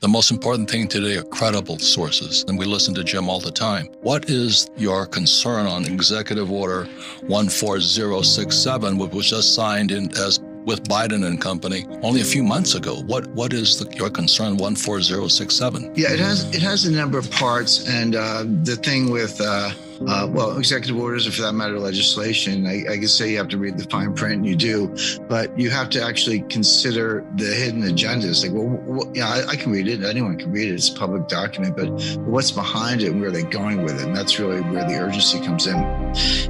The most important thing today are credible sources, and we listen to Jim all the time. What is your concern on Executive Order 14067, which was just signed with Biden and company only a few months ago? What is your concern 14067? Yeah, it has a number of parts, and the thing with executive orders, or for that matter, legislation, I can say you have to read the fine print, and you do, but you have to actually consider the hidden agendas. I can read it. Anyone can read it. It's a public document, but what's behind it and where they're going with it? And that's really where the urgency comes in.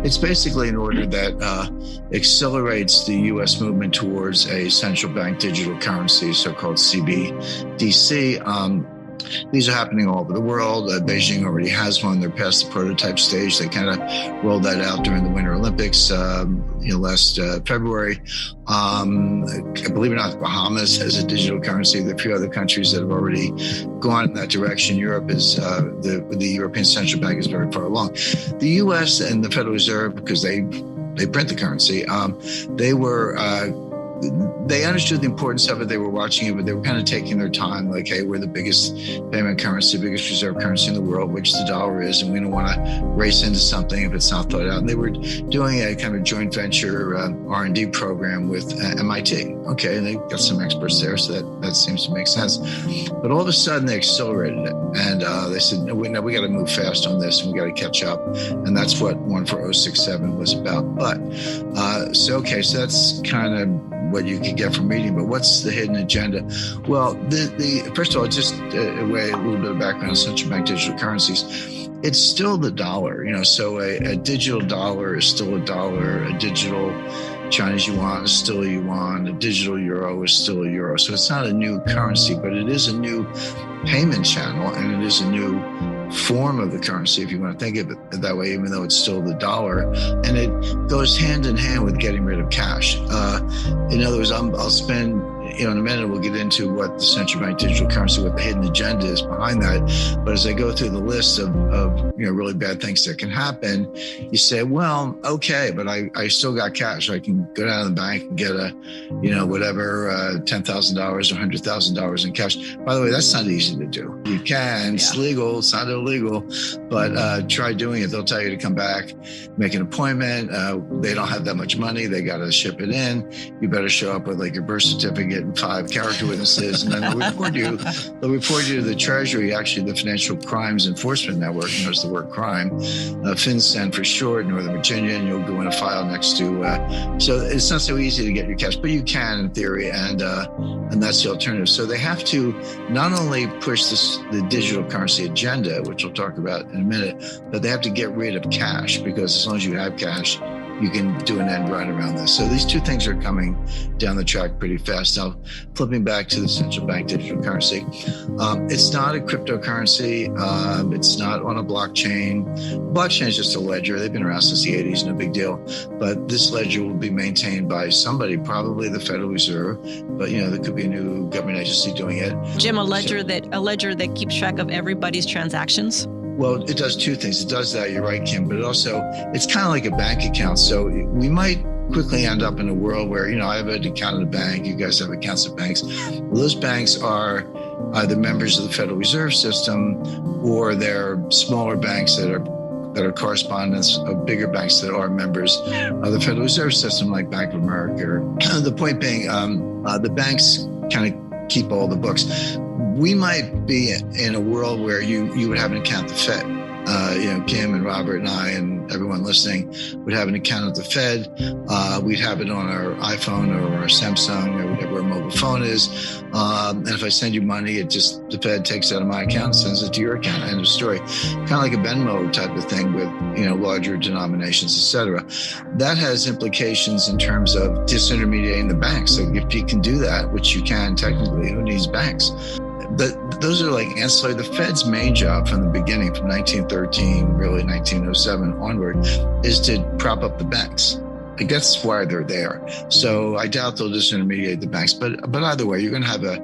It's basically an order that accelerates the U.S. movement towards a central bank digital currency, so-called CBDC. These are happening all over the world. Beijing already has one. They're past the prototype stage. They kind of rolled that out during the Winter Olympics last February. Believe it or not, the Bahamas has a digital currency. There are a few other countries that have already gone in that direction. Europe is the European Central Bank is very far along. The U.S. and the Federal Reserve, because they print the currency, they understood the importance of it. They were watching it, but they were kind of taking their time. Like, hey, we're the biggest payment currency, biggest reserve currency in the world, which the dollar is, and we don't want to race into something if it's not thought out. And they were doing a kind of joint venture R&D program with MIT. Okay, and they got some experts there, so that seems to make sense. But all of a sudden, they accelerated it, and they said, no, we got to move fast on this, and we got to catch up. And that's what 14067 was about. But so that's kind of what you can get from reading, but what's the hidden agenda? Well, the first of all, just a little bit of background on central bank digital currencies. It's still the dollar, so a digital dollar is still a dollar, a digital Chinese yuan is still a yuan, a digital euro is still a euro. So it's not a new currency, but it is a new payment channel, and it is a new form of the currency, if you want to think of it that way, even though it's still the dollar. And it goes hand in hand with getting rid of cash. In other words, I'll spend, in a minute, we'll get into what the central bank digital currency, what the hidden agenda is behind that. But as I go through the list of really bad things that can happen, you say, well, okay, but I still got cash. I can go down to the bank and get $10,000 or $100,000 in cash. By the way, that's not easy to do. You can, it's legal, it's not illegal, but try doing it. They'll tell you to come back, make an appointment. They don't have that much money. They got to ship it in. You better show up with your birth certificate and 5 character witnesses, and then they'll report you to the Treasury, actually the Financial Crimes Enforcement Network, knows the word crime, FinCEN for short, Northern Virginia, and you'll go in a file next to, so it's not so easy to get your cash, but you can in theory, and that's the alternative. So they have to not only push the digital currency agenda, which we'll talk about in a minute, but they have to get rid of cash, because as long as you have cash, you can do an end run around this. So these two things are coming down the track pretty fast. Now, flipping back to the central bank digital currency, it's not a cryptocurrency. It's not on a blockchain. Blockchain is just a ledger. They've been around since the 80s, no big deal. But this ledger will be maintained by somebody, probably the Federal Reserve. But there could be a new government agency doing it. Jim, a ledger that keeps track of everybody's transactions. Well, it does two things. It does that, you're right, Kim, but it's kind of like a bank account. So we might quickly end up in a world where, I have an account at a bank, you guys have accounts at banks. Well, those banks are either members of the Federal Reserve System, or they're smaller banks that are correspondents of bigger banks that are members of the Federal Reserve System, like Bank of America. The point being, the banks kind of keep all the books. We might be in a world where you would have an account at the Fed. Kim and Robert and I and everyone listening would have an account at the Fed. We'd have it on our iPhone or our Samsung or whatever our mobile phone is. And if I send you money, the Fed takes it out of my account and sends it to your account. End of story. Kind of like a Venmo type of thing with, larger denominations, et cetera. That has implications in terms of disintermediating the banks. Like if you can do that, which you can technically, who needs banks? But those are like ancillary. The Fed's main job from the beginning, from 1913, really 1907 onward, is to prop up the banks. Like that's why they're there. So I doubt they'll disintermediate the banks. But either way, you're going to have a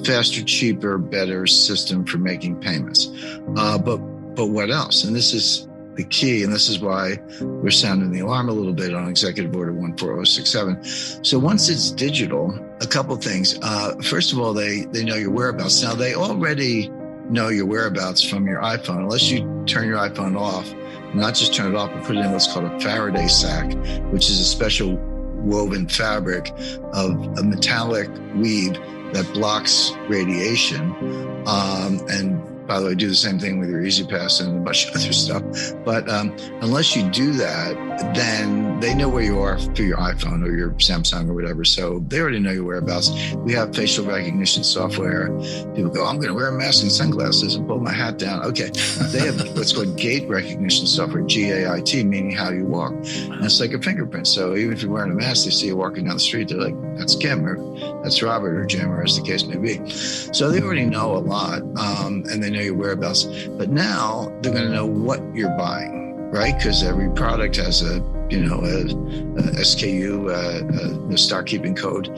faster, cheaper, better system for making payments. But what else? And this is the key, and this is why we're sounding the alarm a little bit on Executive Order 14067. So once it's digital, a couple things. First of all, they know your whereabouts. Now, they already know your whereabouts from your iPhone, unless you turn your iPhone off, not just turn it off, but put it in what's called a Faraday sac, which is a special woven fabric of a metallic weave that blocks radiation. And by the way, do the same thing with your Easy Pass and a bunch of other stuff. But unless you do that, then they know where you are through your iPhone or your Samsung or whatever. So they already know your whereabouts. We have facial recognition software. People go, I'm going to wear a mask and sunglasses and pull my hat down. Okay. They have what's called gait recognition software, GAIT, meaning how you walk. And it's like a fingerprint. So even if you're wearing a mask, they see you walking down the street. They're like, that's Kim or that's Robert or Jim or as the case may be. So they already know a lot and they know your whereabouts. But now they're going to know what you're buying, right? Because every product has a SKU, a stock keeping code,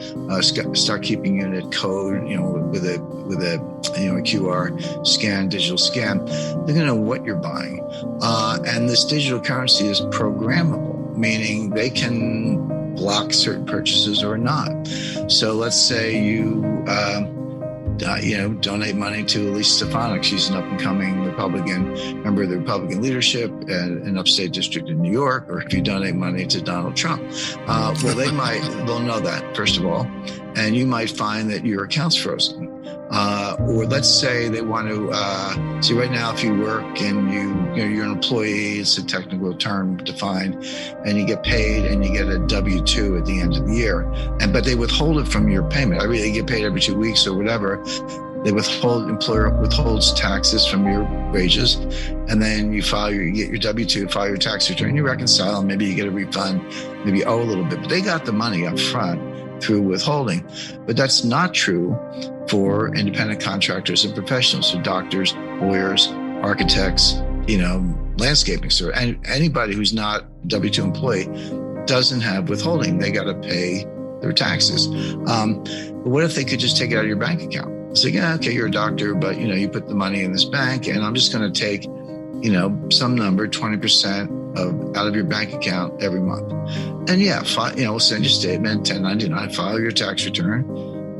stock keeping unit code, with a QR scan, digital scan. They're going to know what you're buying. And this digital currency is programmable, meaning they can block certain purchases or not. So let's say you donate money to Elise Stefanik. She's an up-and-coming Republican member of the Republican leadership in upstate district in New York. Or if you donate money to Donald Trump, they'll know that, first of all, and you might find that your account's frozen. Or let's say they want to see right now, if you work and you're an employee, it's a technical term defined, and you get paid and you get a W-2 at the end of the year, but they withhold it from your payment. I really get paid every 2 weeks or whatever. Employer withholds taxes from your wages, and then you get your W-2, file your tax return, you reconcile, and maybe you get a refund, maybe you owe a little bit, but they got the money up front through withholding. But that's not true for independent contractors and professionals, so doctors, lawyers, architects, landscaping store, and anybody who's not W-2 employee doesn't have withholding. They got to pay their taxes. But what if they could just take it out of your bank account? It's like, yeah, okay, you're a doctor, but you put the money in this bank, and I'm just going to take, some number, 20% out of your bank account every month. And we'll send you a statement, 1099, file your tax return.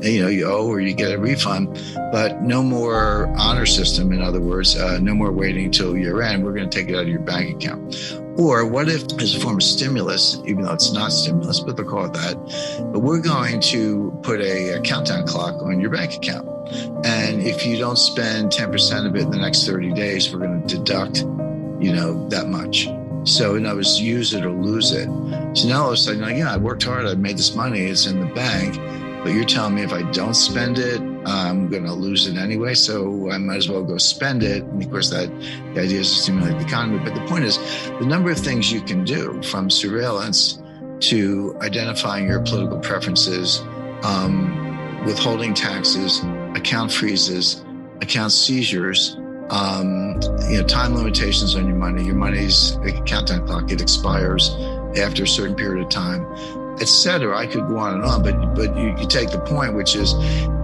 And, you owe or you get a refund, but no more honor system. In other words, no more waiting until year end. We're going to take it out of your bank account. Or what if, as a form of stimulus, even though it's not stimulus, but they'll call it that, but we're going to put a countdown clock on your bank account. And if you don't spend 10% of it in the next 30 days, we're going to deduct, that much. So in other words, use it or lose it. So now all of a sudden, I worked hard, I made this money, it's in the bank, but you're telling me if I don't spend it, I'm going to lose it anyway. So I might as well go spend it. And of course, the idea is to stimulate the economy. But the point is, the number of things you can do, from surveillance to identifying your political preferences, withholding taxes, account freezes, account seizures, time limitations on your money. Your money's like a countdown clock. It expires after a certain period of time, etc. I could go on and on, but you take the point, which is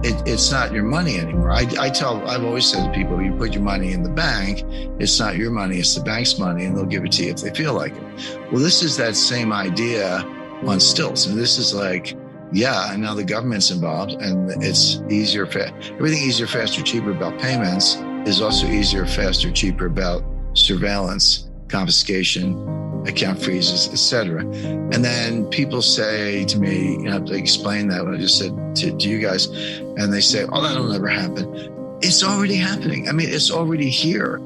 it's not your money anymore. I've always said to people, you put your money in the bank, it's not your money, it's the bank's money, and they'll give it to you if they feel like it. Well, this is that same idea on stilts. And this is like, and now the government's involved, and it's easier, everything easier, faster, cheaper about payments is also easier, faster, cheaper about surveillance, confiscation, account freezes, etc. And then people say to me, I have to explain that what I just said to you guys, and they say, that'll never happen. It's already happening. I mean, it's already here.